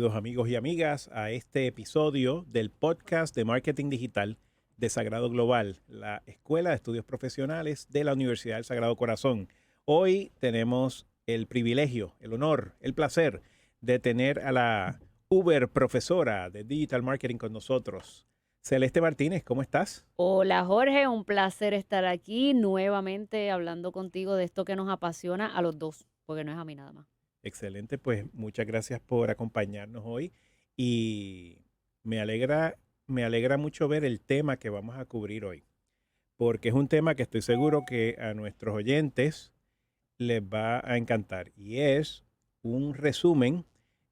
Bienvenidos amigos y amigas a este episodio del podcast de Marketing Digital de Sagrado Global, la Escuela de Estudios Profesionales de la Universidad del Sagrado Corazón. Hoy tenemos el privilegio, el honor, el placer de tener a la Uber profesora de Digital Marketing con nosotros. Celeste Martínez, ¿cómo estás? Hola Jorge, un placer estar aquí nuevamente hablando contigo de esto que nos apasiona a los dos, porque no es a mí nada más. Excelente, pues muchas gracias por acompañarnos hoy y me alegra mucho ver el tema que vamos a cubrir hoy, porque es un tema que estoy seguro que a nuestros oyentes les va a encantar y es un resumen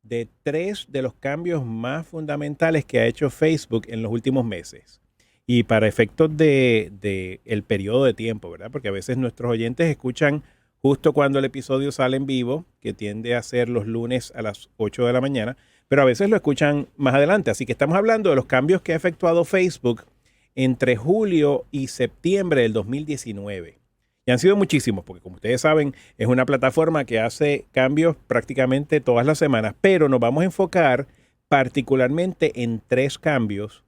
de 3 de los cambios más fundamentales que ha hecho Facebook en los últimos meses. Y para efectos de el periodo de tiempo, ¿verdad? Porque a veces nuestros oyentes escuchan justo cuando el episodio sale en vivo, que tiende a ser los lunes a las 8 de la mañana, pero a veces lo escuchan más adelante. Así que estamos hablando de los cambios que ha efectuado Facebook entre julio y septiembre del 2019. Y han sido muchísimos, porque como ustedes saben, es una plataforma que hace cambios prácticamente todas las semanas, pero nos vamos a enfocar particularmente en 3 cambios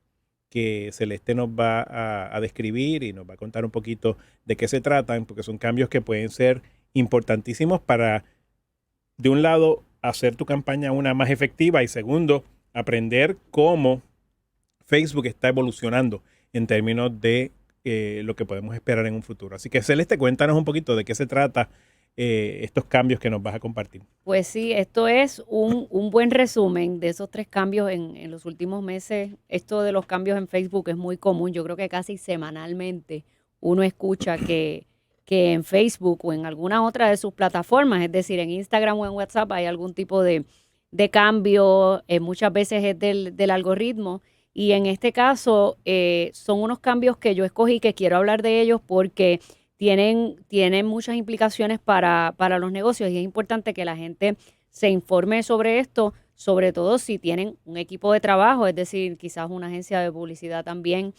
que Celeste nos va a describir y nos va a contar un poquito de qué se tratan, porque son cambios que pueden ser importantísimos para, de un lado, hacer tu campaña una más efectiva y segundo, aprender cómo Facebook está evolucionando en términos de lo que podemos esperar en un futuro. Así que Celeste, cuéntanos un poquito de qué se trata estos cambios que nos vas a compartir. Pues sí, esto es un buen resumen de esos 3 cambios en los últimos meses. Esto de los cambios en Facebook es muy común. Yo creo que casi semanalmente uno escucha que en Facebook o en alguna otra de sus plataformas, es decir, en Instagram o en WhatsApp, hay algún tipo de cambio. Muchas veces es del algoritmo. Y en este caso son unos cambios que yo escogí, que quiero hablar de ellos porque tienen muchas implicaciones para los negocios y es importante que la gente se informe sobre esto, sobre todo si tienen un equipo de trabajo, es decir, quizás una agencia de publicidad también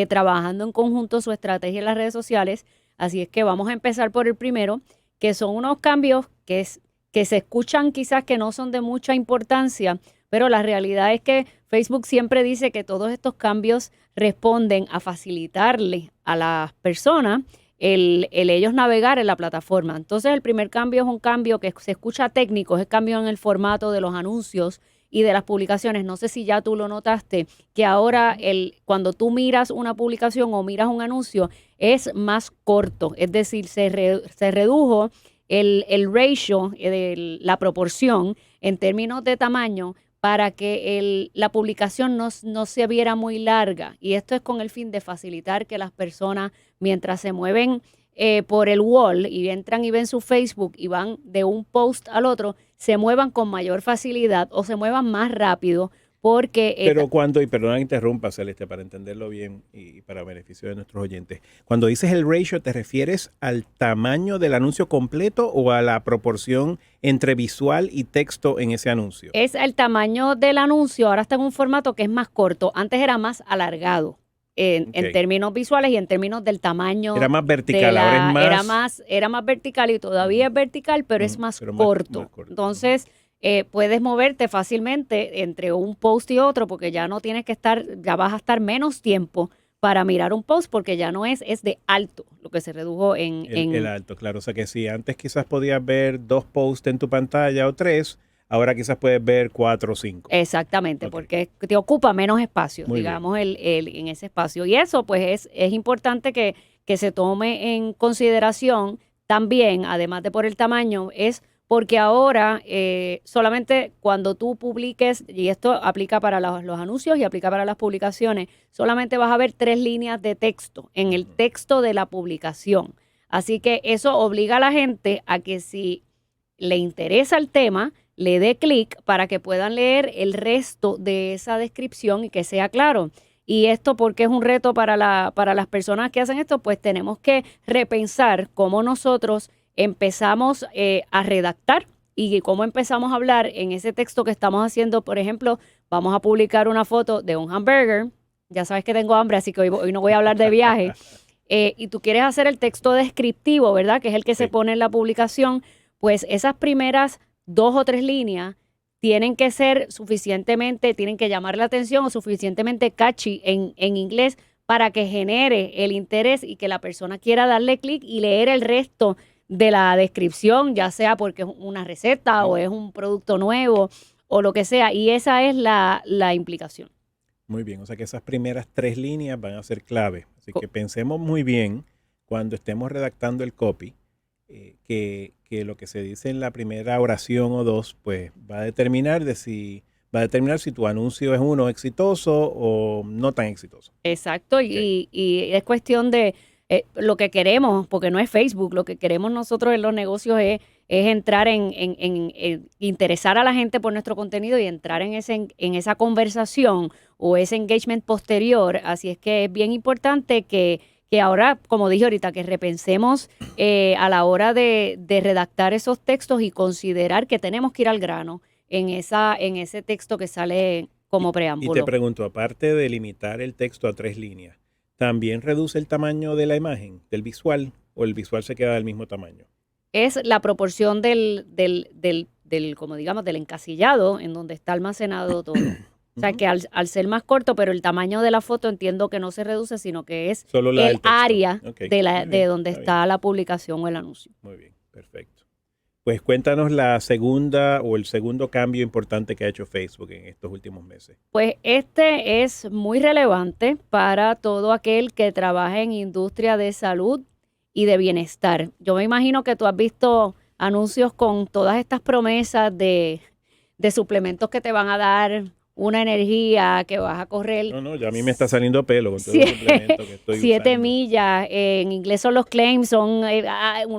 trabajando en conjunto su estrategia en las redes sociales. Así es que vamos a empezar por el primero, que son unos cambios que se escuchan quizás que no son de mucha importancia, pero la realidad es que Facebook siempre dice que todos estos cambios responden a facilitarle a las personas el ellos navegar en la plataforma. Entonces, el primer cambio es un cambio que se escucha técnico, es el cambio en el formato de los anuncios y de las publicaciones. No sé si ya tú lo notaste, que ahora cuando tú miras una publicación o miras un anuncio, es más corto, es decir, se redujo el ratio, la proporción en términos de tamaño para que la publicación no se viera muy larga. Y esto es con el fin de facilitar que las personas, mientras se mueven por el wall y entran y ven su Facebook y van de un post al otro, se muevan con mayor facilidad o se muevan más rápido porque... Pero cuando, y perdona que interrumpa, Celeste, para entenderlo bien y para beneficio de nuestros oyentes, cuando dices el ratio, ¿te refieres al tamaño del anuncio completo o a la proporción entre visual y texto en ese anuncio? Es el tamaño del anuncio, ahora está en un formato que es más corto, antes era más alargado en términos visuales y en términos del tamaño. Era más vertical, ahora es más... Era más vertical y todavía es vertical, pero es más corto. Más corto. Entonces... puedes moverte fácilmente entre un post y otro porque ya no tienes que ya vas a estar menos tiempo para mirar un post porque ya no es de alto lo que se redujo El alto, claro. O sea que si antes quizás podías ver 2 posts en tu pantalla o 3, ahora quizás puedes ver 4 o 5. Exactamente, porque te ocupa menos espacio, Muy digamos, en ese espacio. Y eso pues es importante que se tome en consideración también, además de por el tamaño, es porque ahora solamente cuando tú publiques, y esto aplica para los anuncios y aplica para las publicaciones, solamente vas a ver 3 líneas de texto en el texto de la publicación. Así que eso obliga a la gente a que si le interesa el tema, le dé clic para que puedan leer el resto de esa descripción y que sea claro. Y esto, porque es un reto para las personas que hacen esto, pues tenemos que repensar cómo nosotros empezamos a redactar y cómo empezamos a hablar en ese texto que estamos haciendo. Por ejemplo, vamos a publicar una foto de un hamburger. Ya sabes que tengo hambre, así que hoy no voy a hablar de viaje. Y tú quieres hacer el texto descriptivo, ¿verdad? Que es el que se pone en la publicación. Pues esas primeras 2 o 3 líneas tienen que ser suficientemente, tienen que llamar la atención o suficientemente catchy en inglés para que genere el interés y que la persona quiera darle clic y leer el resto de la descripción, ya sea porque es una receta o es un producto nuevo o lo que sea. Y esa es la implicación. Muy bien, o sea que esas primeras 3 líneas van a ser clave. Así Co- que pensemos muy bien cuando estemos redactando el copy, que lo que se dice en la primera oración o 2, pues va a determinar si tu anuncio es uno exitoso o no tan exitoso. Exacto, Ok. y es cuestión de lo que queremos, porque no es Facebook, lo que queremos nosotros en los negocios es entrar en interesar a la gente por nuestro contenido y entrar en esa conversación o ese engagement posterior. Así es que es bien importante que ahora, como dije ahorita, que repensemos a la hora de redactar esos textos y considerar que tenemos que ir al grano en ese texto que sale como Y te preámbulo. pregunto, aparte de limitar el texto a 3 líneas, ¿también reduce el tamaño de la imagen, del visual, o el visual se queda del mismo tamaño? Es la proporción del, como digamos, del encasillado en donde está almacenado todo. O sea, Ujú. que al ser más corto, pero el tamaño de la foto entiendo que no se reduce, sino que es Solo la el del texto. área Ok, muy de bien, donde está bien, está la publicación o el anuncio. muy bien, perfecto. Pues cuéntanos la segunda o el segundo cambio importante que ha hecho Facebook en estos últimos meses. Pues este es muy relevante para todo aquel que trabaja en industria de salud y de bienestar. Yo me imagino que tú has visto anuncios con todas estas promesas de suplementos que te van a dar una energía, que vas a correr No, no, ya a mí me está saliendo pelo con todos los sie- suplementos que estoy 7 usando. millas. En inglés son los claims, son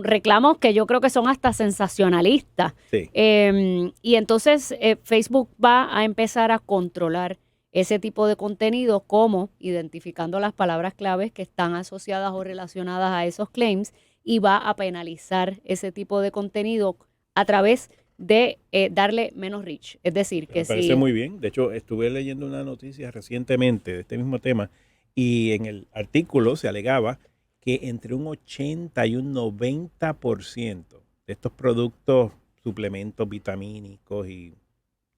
reclamos que yo creo que son hasta sensacionalistas. Sí, Y entonces Facebook va a empezar a controlar ese tipo de contenido, como identificando las palabras claves que están asociadas o relacionadas a esos claims, y va a penalizar ese tipo de contenido a través de darle menos reach. Es decir, que me parece si muy bien. De hecho, estuve leyendo una noticia recientemente de este mismo tema y en el artículo se alegaba que entre un 80 y un 90% de estos productos, suplementos vitamínicos y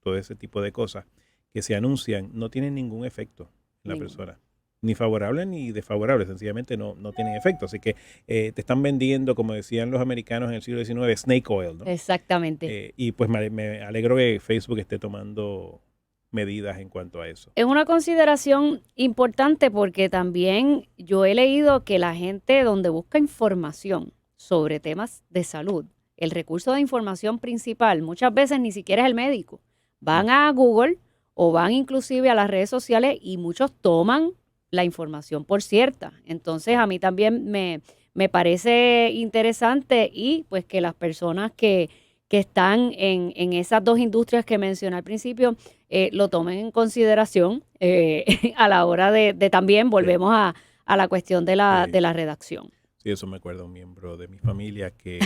todo ese tipo de cosas que se anuncian no tienen ningún efecto en la ninguno. persona. Ni favorable ni desfavorable, sencillamente no tienen efecto. Así que te están vendiendo, como decían los americanos en el siglo XIX, snake oil, ¿no? Exactamente. Y pues me alegro que Facebook esté tomando medidas en cuanto a eso. Es una consideración importante porque también yo he leído que la gente donde busca información sobre temas de salud, el recurso de información principal muchas veces ni siquiera es el médico. Mm. Van a Google o van inclusive a las redes sociales y muchos toman la información por cierta. Entonces a mí también me parece interesante y pues que las personas que están en esas dos industrias que mencioné al principio lo tomen en consideración a la hora de también Sí, volvemos a la cuestión de la, sí, de la redacción. sí, eso me acuerda un miembro de mi familia que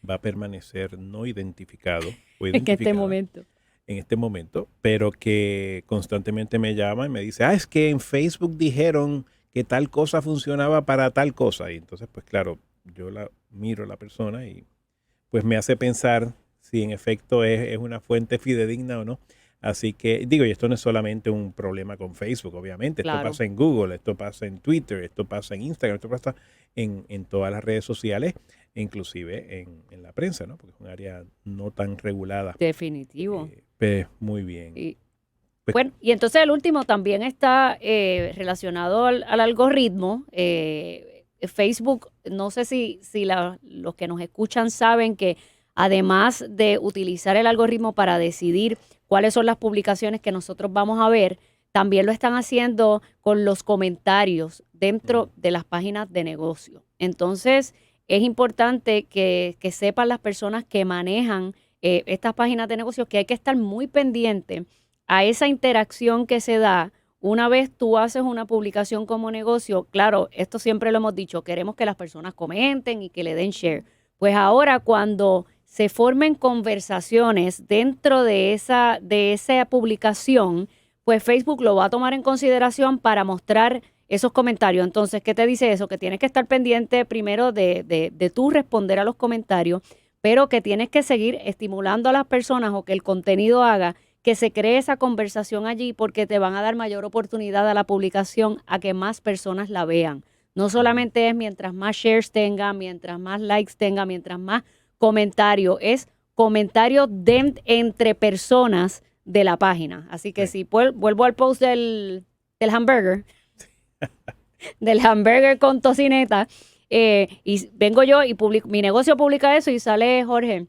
va a permanecer no identificado o En este identificada momento. en este momento, pero que constantemente me llama y me dice, es que en Facebook dijeron que tal cosa funcionaba para tal cosa. Y entonces, pues claro, yo la miro a la persona y pues me hace pensar si en efecto es una fuente fidedigna o no. Así que digo, y esto no es solamente un problema con Facebook, obviamente, esto Claro, pasa en Google, esto pasa en Twitter, esto pasa en Instagram, esto pasa en todas las redes sociales, inclusive en la prensa, ¿no? Porque es un área no tan regulada. definitivo. Pues muy bien. Y, Pues bueno, y entonces el último también está relacionado al algoritmo. Facebook, no sé si los que nos escuchan saben que además de utilizar el algoritmo para decidir cuáles son las publicaciones que nosotros vamos a ver, también lo están haciendo con los comentarios dentro de las páginas de negocio. Entonces, es importante que sepan las personas que manejan estas páginas de negocios que hay que estar muy pendiente a esa interacción que se da una vez tú haces una publicación como negocio. Claro, esto siempre lo hemos dicho, queremos que las personas comenten y que le den share. Pues ahora cuando se formen conversaciones dentro de esa publicación, pues Facebook lo va a tomar en consideración para mostrar esos comentarios. Entonces, ¿qué te dice eso? Que tienes que estar pendiente primero de tú responder a los comentarios, pero que tienes que seguir estimulando a las personas o que el contenido haga que se cree esa conversación allí porque te van a dar mayor oportunidad a la publicación a que más personas la vean. No solamente es mientras más shares tenga, mientras más likes tenga, mientras más comentarios, es comentarios entre personas de la página. Así que si vuelvo al post del hamburger, del hamburger con tocineta, y vengo yo y mi negocio publica eso y sale Jorge.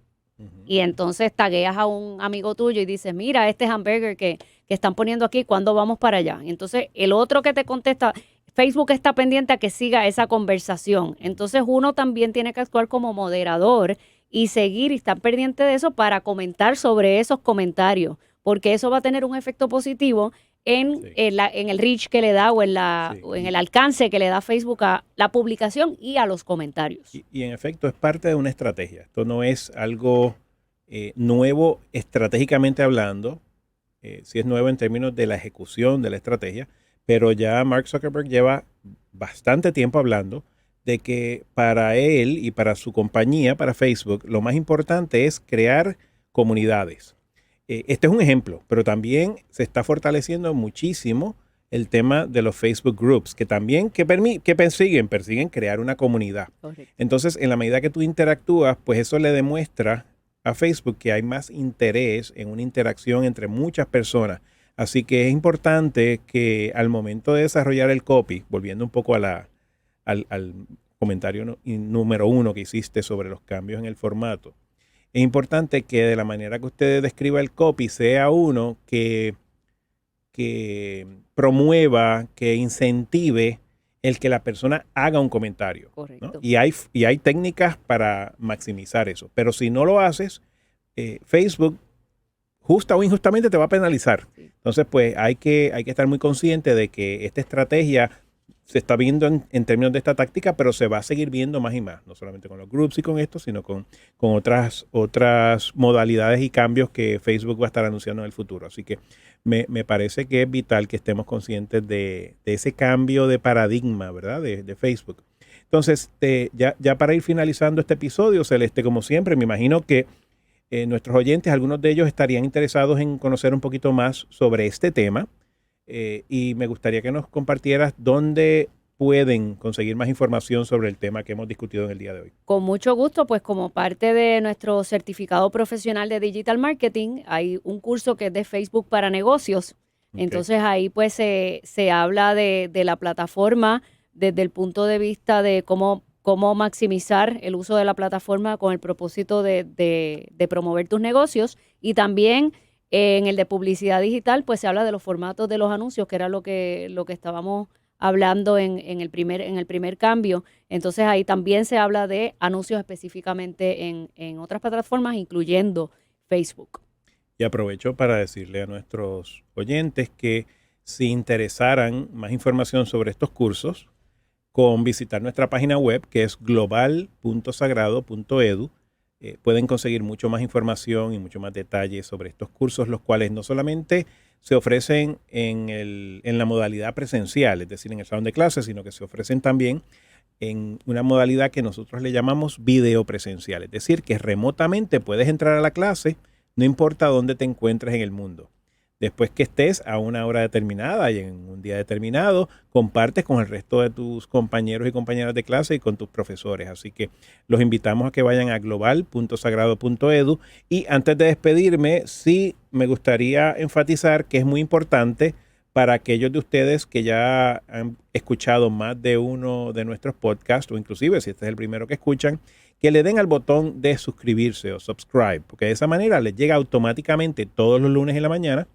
Y entonces tagueas a un amigo tuyo y dices, mira, este hamburger que están poniendo aquí, ¿cuándo vamos para allá? Y entonces el otro que te contesta, Facebook está pendiente a que siga esa conversación. Entonces uno también tiene que actuar como moderador y seguir y estar pendiente de eso para comentar sobre esos comentarios, porque eso va a tener un efecto positivo en el reach que le da o en el alcance que le da Facebook a la publicación y a los comentarios. Y en efecto es parte de una estrategia. Esto no es algo nuevo estratégicamente hablando, sí es nuevo en términos de la ejecución de la estrategia, pero ya Mark Zuckerberg lleva bastante tiempo hablando de que para él y para su compañía, para Facebook, lo más importante es crear comunidades. Este es un ejemplo, pero también se está fortaleciendo muchísimo el tema de los Facebook Groups, que también persiguen crear una comunidad. Correcto. Entonces, en la medida que tú interactúas, pues eso le demuestra a Facebook que hay más interés en una interacción entre muchas personas. Así que es importante que al momento de desarrollar el copy, volviendo un poco al comentario número 1 que hiciste sobre los cambios en el formato, es importante que de la manera que usted describa el copy sea uno que promueva, que incentive el que la persona haga un comentario. Correcto. ¿no? Y hay técnicas para maximizar eso. Pero si no lo haces, Facebook justa o injustamente te va a penalizar. Sí. Entonces, pues hay que estar muy consciente de que esta estrategia se está viendo en términos de esta táctica, pero se va a seguir viendo más y más, no solamente con los groups y con esto, sino con otras modalidades y cambios que Facebook va a estar anunciando en el futuro. Así que me parece que es vital que estemos conscientes de ese cambio de paradigma, ¿verdad? De Facebook. Entonces, ya para ir finalizando este episodio, Celeste, como siempre, me imagino que nuestros oyentes, algunos de ellos estarían interesados en conocer un poquito más sobre este tema. Y me gustaría que nos compartieras dónde pueden conseguir más información sobre el tema que hemos discutido en el día de hoy. Con mucho gusto, pues como parte de nuestro certificado profesional de Digital Marketing, hay un curso que es de Facebook para negocios. Okay. Entonces ahí pues se habla de la plataforma desde el punto de vista de cómo maximizar el uso de la plataforma con el propósito de promover tus negocios, y también en el de publicidad digital, pues se habla de los formatos de los anuncios, que era lo que estábamos hablando en el primer cambio. Entonces ahí también se habla de anuncios específicamente en otras plataformas, incluyendo Facebook. Y aprovecho para decirle a nuestros oyentes que si interesaran más información sobre estos cursos, con visitar nuestra página web, que es global.sagrado.edu, pueden conseguir mucho más información y mucho más detalles sobre estos cursos, los cuales no solamente se ofrecen en la modalidad presencial, es decir, en el salón de clases, sino que se ofrecen también en una modalidad que nosotros le llamamos video presencial, es decir, que remotamente puedes entrar a la clase, no importa dónde te encuentres en el mundo. Después que estés a una hora determinada y en un día determinado, compartes con el resto de tus compañeros y compañeras de clase y con tus profesores. Así que los invitamos a que vayan a global.sagrado.edu. Y antes de despedirme, sí me gustaría enfatizar que es muy importante para aquellos de ustedes que ya han escuchado más de uno de nuestros podcasts, o inclusive si este es el primero que escuchan, que le den al botón de suscribirse o subscribe, porque de esa manera les llega automáticamente todos los lunes en la mañana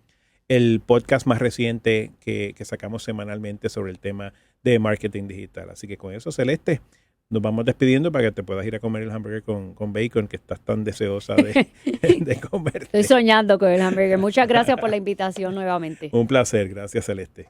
el podcast más reciente que sacamos semanalmente sobre el tema de marketing digital. Así que con eso, Celeste, nos vamos despidiendo para que te puedas ir a comer el hamburger con bacon que estás tan deseosa de comer. Estoy soñando con el hamburger. Muchas gracias por la invitación nuevamente. Un placer. Gracias, Celeste.